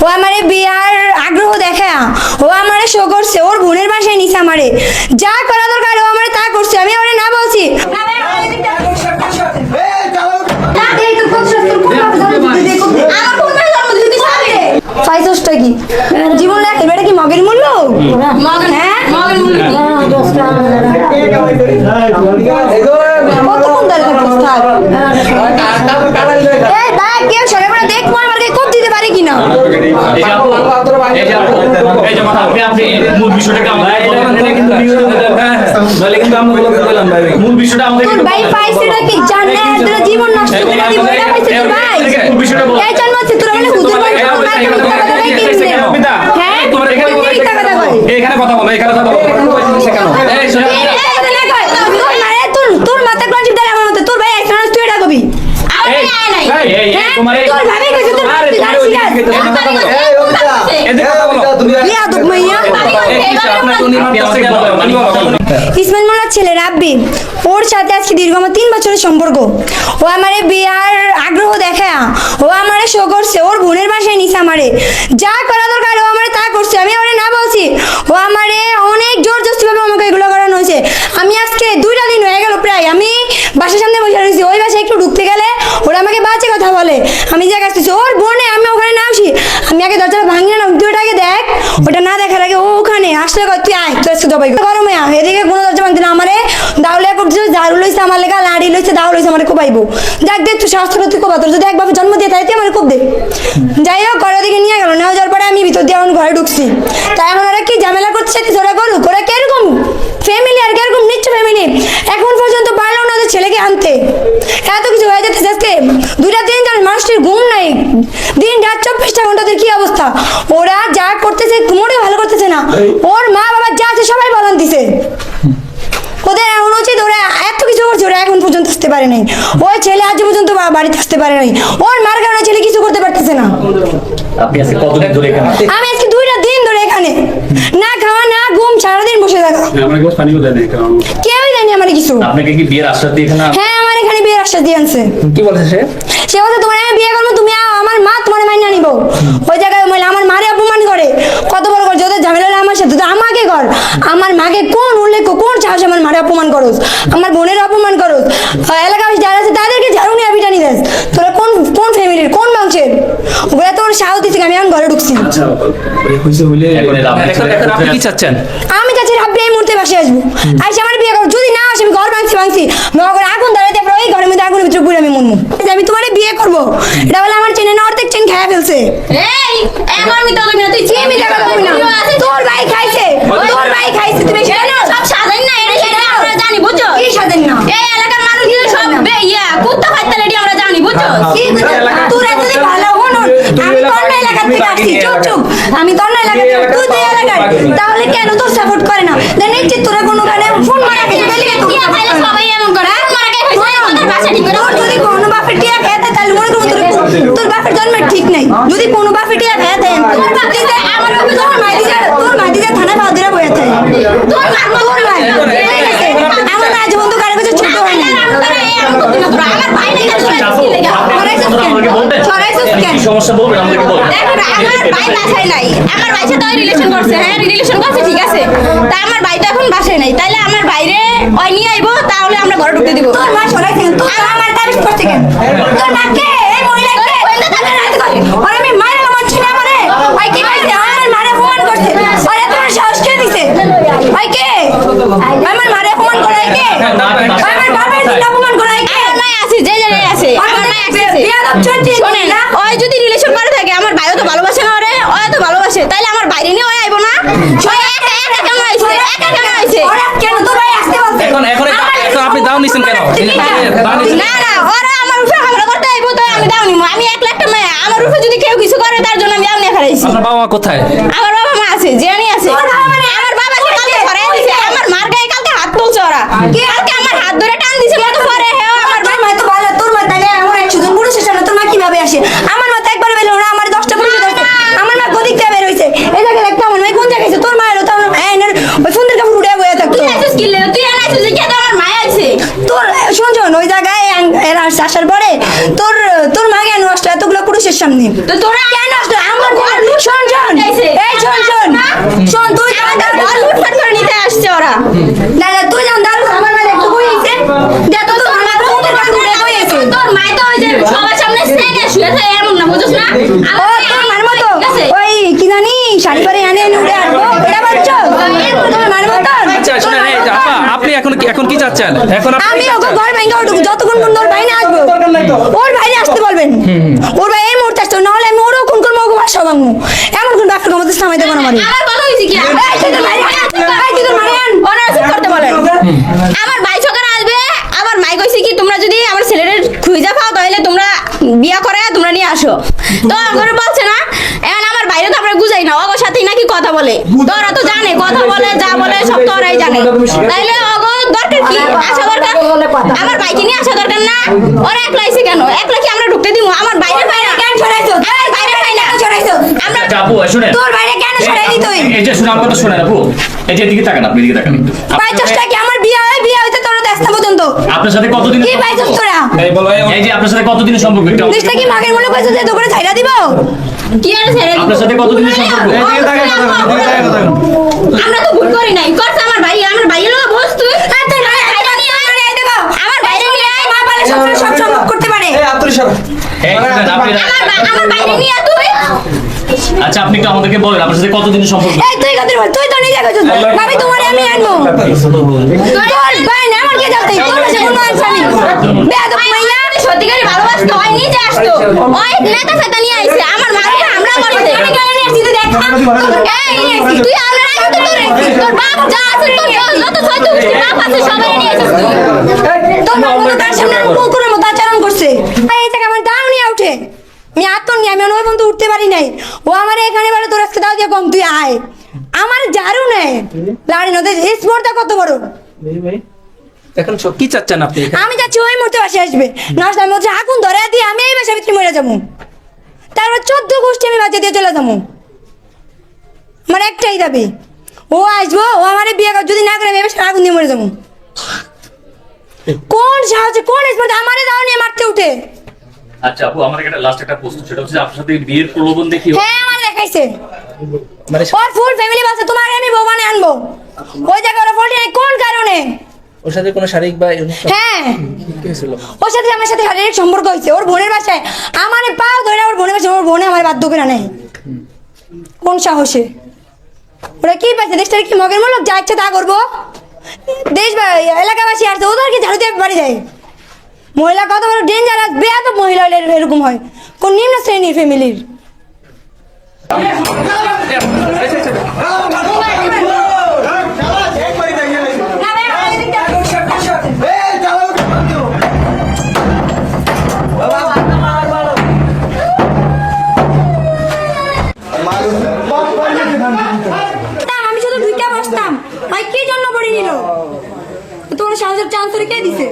ও আমারে বিয়ার আগ্রহ দেখা, ও আমারে শো করছে, ওর বোনের বাসায় নিছে আমারে, যা করা দরকার ও আমারে তা করছে, আমি ওরে না বলছি। ফাইজটা কি জীবন রাখে বেটা কি মগের মূল্য? হ্যাঁ কতক্ষণ ধরে কেউ সরে পড়ে দেখবো আমাকে কোপ দিতে পারে কিনা। তোর ভাই পাইছে নাকি জানে তোর জীবন নষ্ট করে দিব এটা পাইছে তোর ভাই এই জন্মতে তোর মানে হুজুর ভাই হ্যাঁ তোমরা এখানে কথা বলো এখানে কথা বলো এই তোর মাথা কোন চিন্তা আমার মতে তোর ভাই একজন তুই এটা কবি তোমার তোর ভাই কইছে তোর ইসমাইল মোল্লার ছেলে রাব্বি, ওর সাথে আজকে দীর্ঘ 3 বছরের সম্পর্ক। ও আমারে বিয়ার আগ্রহ দেখা, ও আমারে শো করছে, ওর বোনের বাসায় নিছে আমারে, যা করা দরকার ও আমারে তা করছে, আমি ওরে না বলছি। ও আমারে অনেক জোর জবরদস্তি ভাবে আমাকে এগুলো করানো হয়েছে। আমি আজকে 2টা দিন হয়ে গেল প্রায় আমি বাসার সামনে বসে রয়েছি, ওই বাসায় একটু ঢুকতে গেলে ওরা আমাকে বাজে কথা বলে, আমি যা আসতেছি ওর বোনে আমি ওখানে না আসি, আমি আগে দরজাটা ভাঙি না, তুই ওটাকে দেখ, ওটা না দেখার আগে ও ওখানে আসলে তুই আয় তোর আজকে দবাই গরমে এদিকে কোনো দরজা ভাঙতে না আমারে দাউলিয়া করছে, ঝাড়ু লইছে আমার লেখা, লাড়ি লইছে, দাউ লইছে, আমারে কোবাইবো। যাক দেখ তুই শাস্ত্র তুই কোবা, তোর যদি একভাবে জন্ম দিয়ে তাই তুই আমার কোপ দে। যাই হোক ঘরের দিকে নিয়ে গেল, নেওয়া যাওয়ার পরে আমি ভিতর দিয়ে এখন ঘরে ঢুকছি, তাই এখন ওরা কি ঝামেলা করছে ওরা করুক, ওরা কিরকম ফ্যামিলি আর কিরকম নিচ্ছ ফ্যামিলি, এখন পর্যন্ত পারলো না ওদের ছেলেকে আনতে, এত কিছু হয়ে যাচ্ছে আজকে 2টা দিন ধরে মানুষটির ঘুম নাই, দিন রাত 24টা ঘন্টা ওদের কি অবস্থা, ওরা যা করতেছে মোটেও ভালো করতেছে না, ওর মা বাবা যা আছে সবাই বলান দিছে, ওদের এমন উচিত ওরা এত কিছু করছে ওরা এখন পর্যন্ত আসতে পারে নাই, ওই ছেলে আজ পর্যন্ত বাড়িতে আসতে পারে নাই, ওর মার কারণে ছেলে কিছু করতে পারতেছে না। আপনি আজকে কতদিন ধরে এখানে? আমি আজকে 2টা দিন ধরে এখানে, না খাওয়া না ঘুম, সারাদিন বসে থাকা, কেউই জানি আমার কিছু। আপনাকে কি বিয়ের আশ্বাস দিয়ে এখানে? হ্যাঁ আমার এখানে বিয়ের আশ্বাস দিয়ে আনছে। কি বলছে সে? সে বলছে তোমার আমি বিয়ে করবো, তুমি আমার মা তোমার মাইনা নিব, ওই জায়গায় আমার মারে অপমান করে, কত বড় করে যদি ঝামেলা হলে আমার সাথে, তো আমাকে কর, আমার মাকে কোন উল্লেখ কোন সাহস আমার মারে অপমান করোস, আমার বোনের অপমান করোস, এলাকায় যারা আছে তাদেরকে ঝাড়ু নিয়ে পিটানি দেস, তোরা কোন কোন ফ্যামিলির কোন বংশের, ওরা তোর সাহস দিচ্ছে। আমি এখন ঘরে ঢুকছি, আপনি কি চাচ্ছেন? আমি চাচ্ছি রাব্বি এই মুহূর্তে বাসে আসবো, আইসে আমার বিয়ে করবো, যদি না আসে আমি ঘর ভাঙছি ঘরে আগুন ধরাইতে ওই ঘরের মধ্যে আগুনের ভিতরে পুরো আমি মরমু, আমি তোমার বিয়ে করবো, এটা বলে আমার চেনে না অর্ধেক চেন খেয়ে ফেলছে। এই এখন আমি তো না তুই আমি দেখা করবি না, তোর ভাই খাইছে তুমি জানো সব সাধেন না, এটা সেটা আমরা জানি বুঝছো, কি স্বাধীন না, এই এলাকার মানুষ কিন্তু সব কুত্তা ফাইতে রেডি আমরা জানি বুঝছো, কি তোর এতদিন ভালো হন, আমি তোর না এলাকা থেকে আসছি, চুপ আমি তোর না এলাকা থেকে, তুই তো এলাকার, তাহলে কেন তোর সাপোর্ট করে না, দেন এই যে তোরা কোনো কানে ফোন মারা গেছে তাহলে কি তাহলে সবাই এমন করে মারা কে কইছে ওদের ভাষা ঠিক করে, তোর যদি কোনো বাপের টিয়া খেতে তাহলে মনে করো তোর বাপের জন্মের ঠিক নাই, যদি কোনো বাপের টিয়া খেতে তোর বাপ দিতে আমার বাপে তোর মাইদিকে থানায় পা ধরে বইয়া থাকে, তোর ভাই আমার মা জীবন তো কারো কাছে ছোট হয় না, আমার ভাই নাই সমস্যা বলবেন আমাদেরকে বলেন। দেখো আমার ভাই বাসায় নাই, আমার ভাই সাথে রিলেশন করছে, হ্যাঁ রিলেশন করছে ঠিক আছে, তা আমার ভাই তো এখন বাসায় নাই, তাইলে আমার বাইরে ওই নিয়ে আইবো, তাহলে আমরা ঘরে ঢুকতে দিব। তোর মা সরাইছে তুই আমার তারিফ করতে কেন, তোর মাকে এই মহিলাকে আর আমি মায়ের মানছি না আমারে, ওই কি কইছে আমার মারে অপমান করছে, আরে তোর সাহস কে দিছে, ওই কে আমার মারে অপমান করাই কে, আমার বাবার দিন অপমান করাই কে, আমার মাই আছে যে জায়গায় আছে, আমার মাই আছে বিয়াদব চলছে শোনেন না, ওই যদি রিলেশন করে থাকে আমার ভাইও তো ভালোবাসে না ওরে, ওই তো ভালোবাসে, তাইলে আমার বাইরে নিয়ে ওই আইবো না, ওই একা একা কেন আইছে, একা কেন আইছে, ওরা কেন তোর ভাই আসতে বলছে, এখন আপনি দাও নিছেন কেন? না না ওরা আমার উপরে হামলা করতে আইবো, তো আমি দাও নিমু, আমি এক লাখ টাকা আমার উপরে যদি কেউ কিছু করে তার জন্য আমি আমনে ফেলাইছি। আপনার বাবা মা কোথায়? আমার বাবা মা আছে, জিয়ানি আছে, আমার বাবাকে কালকে ধরে দিছে, আমার মার গায়ে কালকে হাত তুলছে ওরা, কালকে আমার হাত ধরে টান দিছে, মতো পরে হেও আমার তোর মা তো ভালো, তোর মা তাহলে এমন 100 জন পুরুষের সামনে তোর মা কিভাবে আসে, আমার মা তো একবার বের ওরা আমার 10টা পুরুষ ধরছে, আমার মা গদিক থেকে বের হইছে, এই জায়গায় একটা আমার মা কোন জায়গায় আছে, তোর মা এলো তো এই না ওই সুন্দর কাপড় উড়ে বইয়া থাকতো, তুই আছিস কি লে, তুই আনাইছিস যে কেন আমার মা আছে, তোর শুন ওই জায়গায় এরা আসার পরে তোর মা কেন আসতো এতগুলো পুরুষের সামনে, তো তোরা কেন আসতো আমার ঘর শোন তুই আমার ঘর লুটপাট করে নিতে আসছে ওরা। দাদা তুই যখন দাঁড়াস আমার মানে একটু কই আছে দে তো তোর মা তোর কাছে ঘুরে কই আছে তোর মাই তো ওই যে সবার সামনে সেগে শুয়ে থাকে এমন না, বুঝছ না? ও তোর মার মতো ওই কি জানি শাড়ি পরে এনে এনে উড়ে আসবো এটা বাচ্চা তোর মার মতো আচ্ছা শুনেন এই যে আপা আপনি এখন কি চাচ্ছেন এখন আমি ওকে ঘর ভেঙে উঠবো যতক্ষণ পর্যন্ত ওর ভাই না আসবো ওর ভাইরে আসতে বলবেন ওর ভাই এই মুহূর্তে আসতে হবে, নাহলে আমি ওরও খুন করবো ওকে বাসা ভাঙবো এমন কোন বাপের ক্ষমতা সামাই দেবো না মানে আমার কথা হইছে কি? এই তুই তোর ভাইরে এই তুই তোর ভাইরে আন ওরা চুপ করতে বলেন। আমার ভাই সকালে আসবে, আমার মাই কইছে কি তোমরা যদি আমার ছেলের খুঁজে পাও তাহলে তোমরা বিয়া করে তোমরা নিয়ে আসো। তো করে বলছে না, এখন আমার বাইরে তো আমরা বুঝাই না, ওগো সাথেই নাকি কথা বলে। তো ওরা তো জানে কথা বলে, যা বলে সব তো ওরাই জানে। তাইলে ওগো দরকার কি আসা দরকার? আমার বাইকে নিয়ে আসা দরকার না? ওরা একলা আইছে কেন? একলা কি আমরা ঢুকতে দিব? আমার বাইরে পাই না কেন ছড়াইছো আমার বাইরে পাই না ছড়াইছো আমরা আচ্ছা, আপু শুনেন তোর ভাইরে কেন ছড়াইলি তুই এই যে শুনে আমার কথা শুনেন আপু এই যে এদিকে তাকান আপনি এদিকে তাকান একটু। ভাই চেষ্টা কি আমার বিয়ে হইতে তোর রাস্তা পর্যন্ত আপনার সাথে কতদিন কি ভাই তোরা এই যে আপনার সাথে কতদিনের সম্পর্ক একটু আমাকে দেশটা কি মাগের মনে কইছো যে দোকানে ছাইরা দিব কি আর ছেড়ে দিব? আপনার সাথে কতদিনের সম্পর্ক আমরা তো ভুল করি নাই, করছে আমার ভাই। আমার ভাইয়ের লোক বস তুই আর তুই ভাইটা নিয়ে আয়, এই দেখো আমার বাইরে নিয়ে আয়। মা বলে সব সম্ভব করতে পারে এই শুনেন, আমার বাইরে নিয়ে আয় তুই। আচ্ছা আপনি একটু আমাদেরকে বলেন আপনার সাথে কতদিনের সম্পর্ক এই তুই কত বল তুই তো নিজে কইছিস ভাবি তোমারে আমি আনবো তোর ভাই না আমার কে জানতে তোর কাছে কোনো আনসার নেই বেয়াদব মাইয়া সত্যিকারই ভালোবাসতো, ওই নিজে আসতো, ওই নেতা ফেতা নিয়ে আইছে আমার মাকে আমরা করতে। আমি গায়ে নিয়ে আসছি তুই দেখ এই তুই আমরা আইছো তো তোর বাপ যা আছে তোর যত ছয়তো গোষ্ঠী বাপ আছে সবাই নিয়ে আসিস তুই। তোর মা মতো তার সামনে কুকুরের মতো আচরণ করছে এই টাকা আমার দাও নিয়ে উঠে আমি আত্মন নিয়ে আমি ওই পর্যন্ত উঠতে পারি নাই ও আমার এখানে বলে তোর আজকে দাও দিয়ে কম তুই আয় আমার জারু নেই লাড়ি নদী স্পর্ধা কত বড় এখন কি চাচ্ছেন আপনি আমি যাচ্ছি ওই মুহূর্তে বাসে আসবে নষ্ট আমি হচ্ছে আগুন ধরে দিয়ে আমি এই বাসা ভিতরে মরে যাবো তারপর 14 গোষ্ঠী আমি বাচ্চা দিয়ে চলে যাবো আমার একটাই দাবি ও আসবো ও আমার বিয়ে যদি না করে আমি এই বাসায় আগুন দিয়ে মরে যাবো কোন সাহসে কোন স্পর্ধা আমারে দাও নিয়ে মারতে উঠে আচ্ছা আপু আমার একটা লাস্ট একটা প্রশ্ন সেটা হচ্ছে আপনার সাথে বিয়ের প্রলোভন দেখি হ্যাঁ আমার দেখাইছে মানে ওর ফুল ফ্যামিলি বাসে তোমাকে আমি বউ বানিয়ে আনবো ওই জায়গায় ওরা ফোল্টি নাই কোন কারণে ওর সাথে কোনো শারীরিক বা অনুষ্ঠান হ্যাঁ কি হয়েছিল? ওর সাথে আমার সাথে শারীরিক সম্পর্ক হয়েছে ওর বোনের বাসায় আমার পাও ধরে ওর বোনের বাসায় ওর বোনে আমার বাধ্য করে নেয় কোন সাহসে ওরা কি পাইছে দেশটার কি মগের মূলক যা ইচ্ছে তা করবো দেশ বা এলাকাবাসী আসছে ওদেরকে ঝাড়ু দিয়ে বাড়ি যায় মহিলা কত বড় ডেঞ্জারাস বেয়াদ মহিলা হলে এরকম হয় কোন নিম্ন শ্রেণীর ফ্যামিলির আমি শুধু ঢুকে বসতাম ভাই কি জন্য পড়ে নিল তোমার সাহসের চান্স কে দিছে